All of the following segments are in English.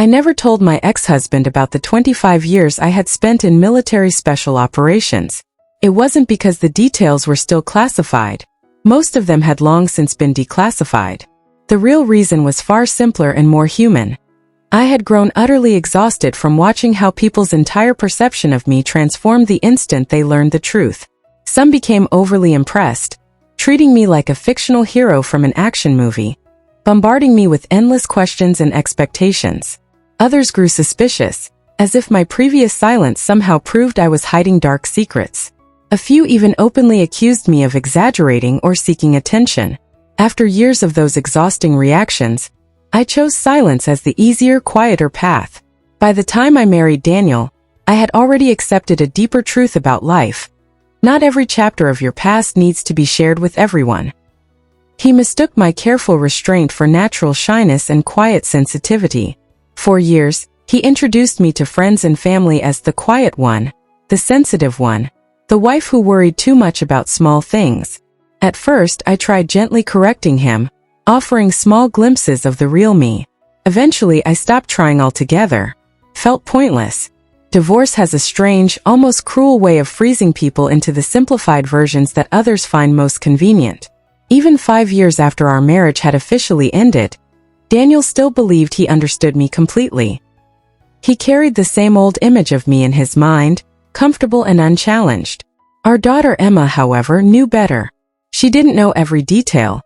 I never told my ex-husband about the 25 years I had spent in military special operations. It wasn't because the details were still classified. Most of them had long since been declassified. The real reason was far simpler and more human. I had grown utterly exhausted from watching how people's entire perception of me transformed the instant they learned the truth. Some became overly impressed, treating me like a fictional hero from an action movie, bombarding me with endless questions and expectations. Others grew suspicious, as if my previous silence somehow proved I was hiding dark secrets. A few even openly accused me of exaggerating or seeking attention. After years of those exhausting reactions, I chose silence as the easier, quieter path. By the time I married Daniel, I had already accepted a deeper truth about life. Not every chapter of your past needs to be shared with everyone. He mistook my careful restraint for natural shyness and quiet sensitivity. For years, he introduced me to friends and family as the quiet one, the sensitive one, the wife who worried too much about small things. At first, I tried gently correcting him, offering small glimpses of the real me. Eventually, I stopped trying altogether. Felt pointless. Divorce has a strange, almost cruel way of freezing people into the simplified versions that others find most convenient. Even 5 years after our marriage had officially ended, Daniel still believed he understood me completely. He carried the same old image of me in his mind, comfortable and unchallenged. Our daughter Emma, however, knew better. She didn't know every detail,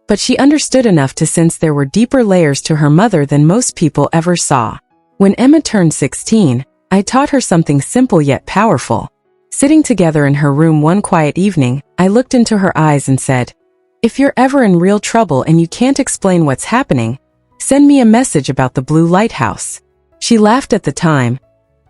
but she understood enough to sense there were deeper layers to her mother than most people ever saw. When Emma turned 16, I taught her something simple yet powerful. Sitting together in her room one quiet evening, I looked into her eyes and said, "If you're ever in real trouble and you can't explain what's happening, send me a message about the blue lighthouse." She laughed at the time,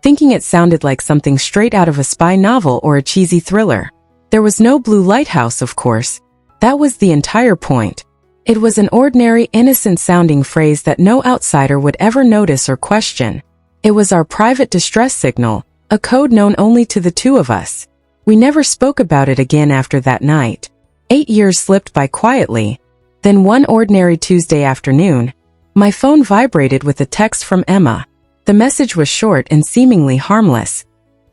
thinking it sounded like something straight out of a spy novel or a cheesy thriller. There was no blue lighthouse, of course. That was the entire point. It was an ordinary, innocent-sounding phrase that no outsider would ever notice or question. It was our private distress signal, a code known only to the two of us. We never spoke about it again after that night. 8 years slipped by quietly. Then one ordinary Tuesday afternoon, my phone vibrated with a text from Emma. The message was short and seemingly harmless.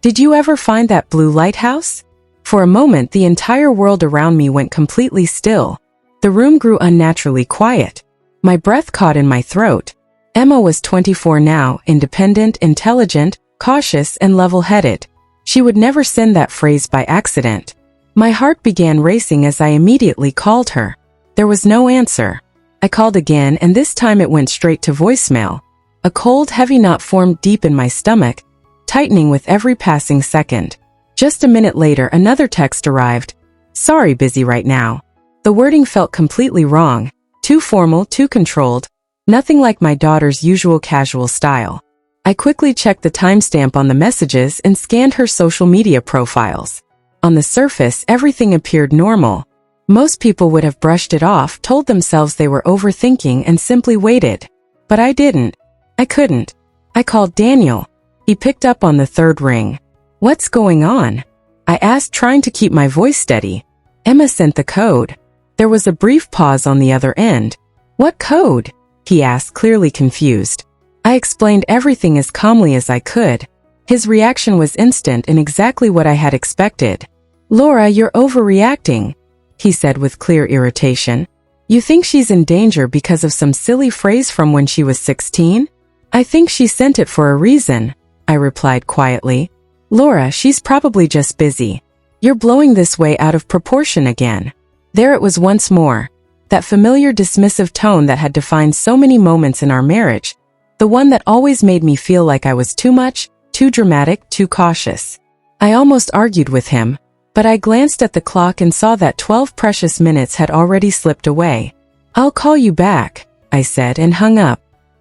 "Did you ever find that blue lighthouse?" For a moment, the entire world around me went completely still. The room grew unnaturally quiet. My breath caught in my throat. Emma was 24 now, independent, intelligent, cautious, and level-headed. She would never send that phrase by accident. My heart began racing as I immediately called her. There was no answer. I called again, and this time it went straight to voicemail. A cold, heavy knot formed deep in my stomach, tightening with every passing second. Just a minute later, another text arrived. "Sorry, busy right now." The wording felt completely wrong, too formal, too controlled, nothing like my daughter's usual casual style. I quickly checked the timestamp on the messages and scanned her social media profiles. On the surface, everything appeared normal. Most people would have brushed it off, told themselves they were overthinking, and simply waited. But I didn't. I couldn't. I called Daniel. He picked up on the third ring. "What's going on?" I asked, trying to keep my voice steady. "Emma sent the code." There was a brief pause on the other end. "What code?" he asked, clearly confused. I explained everything as calmly as I could. His reaction was instant and exactly what I had expected. "Laura, you're overreacting," he said with clear irritation. "You think she's in danger because of some silly phrase from when she was 16? I think she sent it for a reason," I replied quietly. "Laura, she's probably just busy. You're blowing this way out of proportion again." There it was once more. That familiar dismissive tone that had defined so many moments in our marriage. The one that always made me feel like I was too much, too dramatic, too cautious. I almost argued with him, but I glanced at the clock and saw that 12 precious minutes had already slipped away. "I'll call you back," I said, and hung up.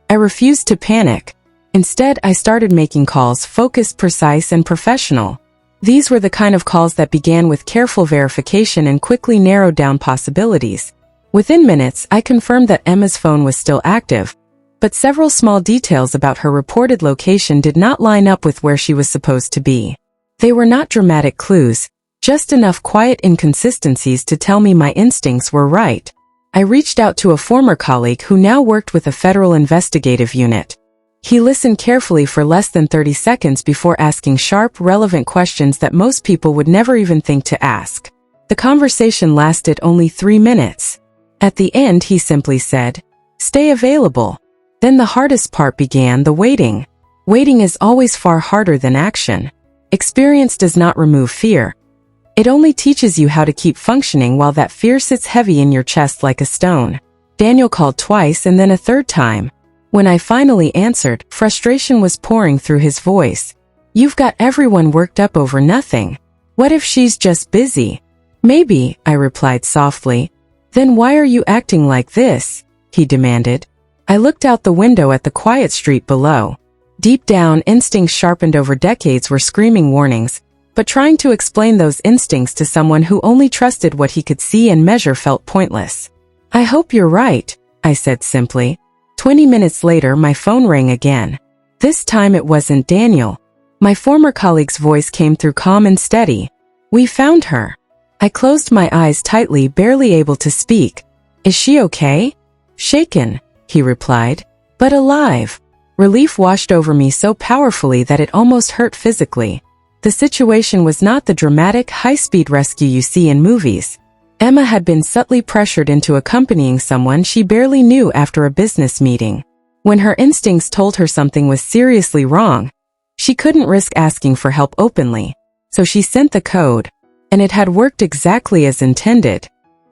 I refused to panic. Instead, I started making calls, focused, precise, and professional. These were the kind of calls that began with careful verification and quickly narrowed down possibilities. Within minutes, I confirmed that Emma's phone was still active, but several small details about her reported location did not line up with where she was supposed to be. They were not dramatic clues, just enough quiet inconsistencies to tell me my instincts were right. I reached out to a former colleague who now worked with a federal investigative unit. He listened carefully for less than 30 seconds before asking sharp, relevant questions that most people would never even think to ask. The conversation lasted only 3 minutes. At the end, he simply said, "Stay available." Then the hardest part began, the waiting. Waiting is always far harder than action. Experience does not remove fear. It only teaches you how to keep functioning while that fear sits heavy in your chest like a stone. Daniel called twice and then a third time. When I finally answered, frustration was pouring through his voice. "You've got everyone worked up over nothing. What if she's just busy?" "Maybe," I replied softly. "Then why are you acting like this?" he demanded. I looked out the window at the quiet street below. Deep down, instincts sharpened over decades were screaming warnings, but trying to explain those instincts to someone who only trusted what he could see and measure felt pointless. "I hope you're right," I said simply. 20 minutes later, my phone rang again. This time it wasn't Daniel. My former colleague's voice came through calm and steady. "We found her." I closed my eyes tightly, barely able to speak. "Is she okay?" "Shaken," he replied, "but alive." Relief washed over me so powerfully that it almost hurt physically. The situation was not the dramatic, high-speed rescue you see in movies. Emma had been subtly pressured into accompanying someone she barely knew after a business meeting. When her instincts told her something was seriously wrong, she couldn't risk asking for help openly. So she sent the code, and it had worked exactly as intended.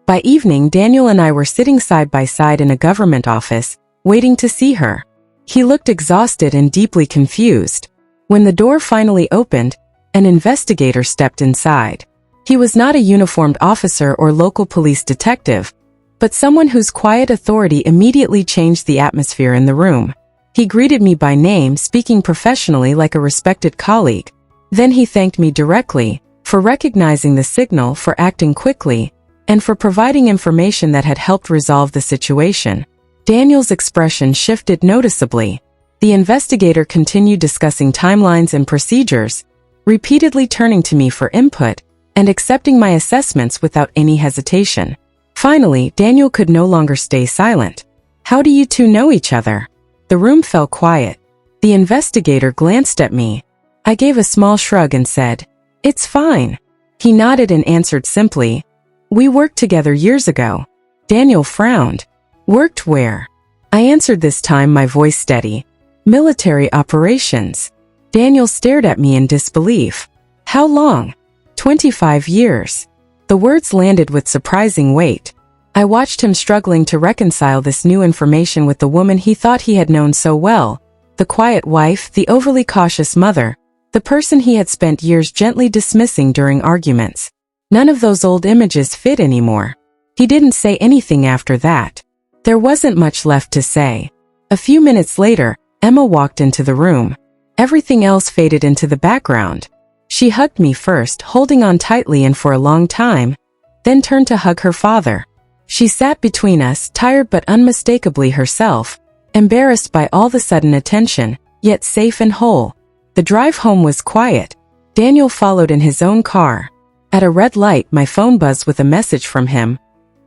By evening, Daniel and I were sitting side by side in a government office, waiting to see her. He looked exhausted and deeply confused. When the door finally opened, an investigator stepped inside. He was not a uniformed officer or local police detective, but someone whose quiet authority immediately changed the atmosphere in the room. He greeted me by name, speaking professionally like a respected colleague. Then he thanked me directly for recognizing the signal, for acting quickly, and for providing information that had helped resolve the situation. Daniel's expression shifted noticeably. The investigator continued discussing timelines and procedures, repeatedly turning to me for input and accepting my assessments without any hesitation. Finally, Daniel could no longer stay silent. "How do you two know each other?" The room fell quiet. The investigator glanced at me. I gave a small shrug and said, "It's fine." He nodded and answered simply, "We worked together years ago." Daniel frowned. "Worked where?" I answered, this time my voice steady. "Military operations." Daniel stared at me in disbelief. "How long?" 25 years. The words landed with surprising weight. I watched him struggling to reconcile this new information with the woman he thought he had known so well, the quiet wife, the overly cautious mother, the person he had spent years gently dismissing during arguments. None of those old images fit anymore. He didn't say anything after that. There wasn't much left to say. A few minutes later, Emma walked into the room. Everything else faded into the background. She hugged me first, holding on tightly and for a long time, then turned to hug her father. She sat between us, tired but unmistakably herself, embarrassed by all the sudden attention, yet safe and whole. The drive home was quiet. Daniel followed in his own car. At a red light, my phone buzzed with a message from him.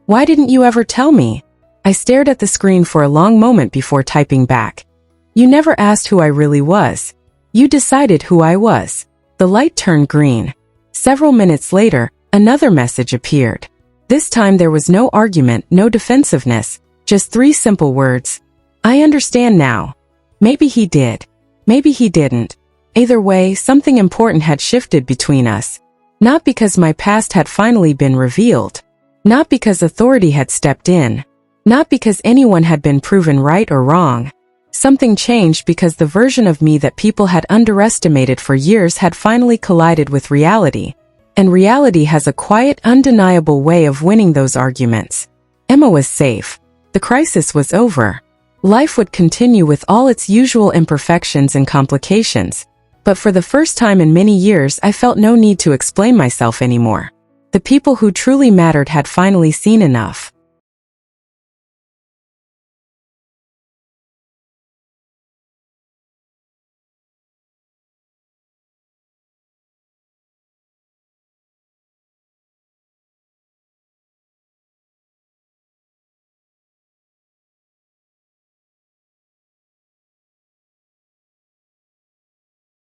"Why didn't you ever tell me?" I stared at the screen for a long moment before typing back. "You never asked who I really was. You decided who I was." The light turned green. Several minutes later, another message appeared. This time there was no argument, no defensiveness, just 3 simple words. "I understand now." Maybe he did. Maybe he didn't. Either way, something important had shifted between us. Not because my past had finally been revealed. Not because authority had stepped in. Not because anyone had been proven right or wrong. Something changed because the version of me that people had underestimated for years had finally collided with reality. And reality has a quiet, undeniable way of winning those arguments. Emma was safe. The crisis was over. Life would continue with all its usual imperfections and complications. But for the first time in many years, I felt no need to explain myself anymore. The people who truly mattered had finally seen enough.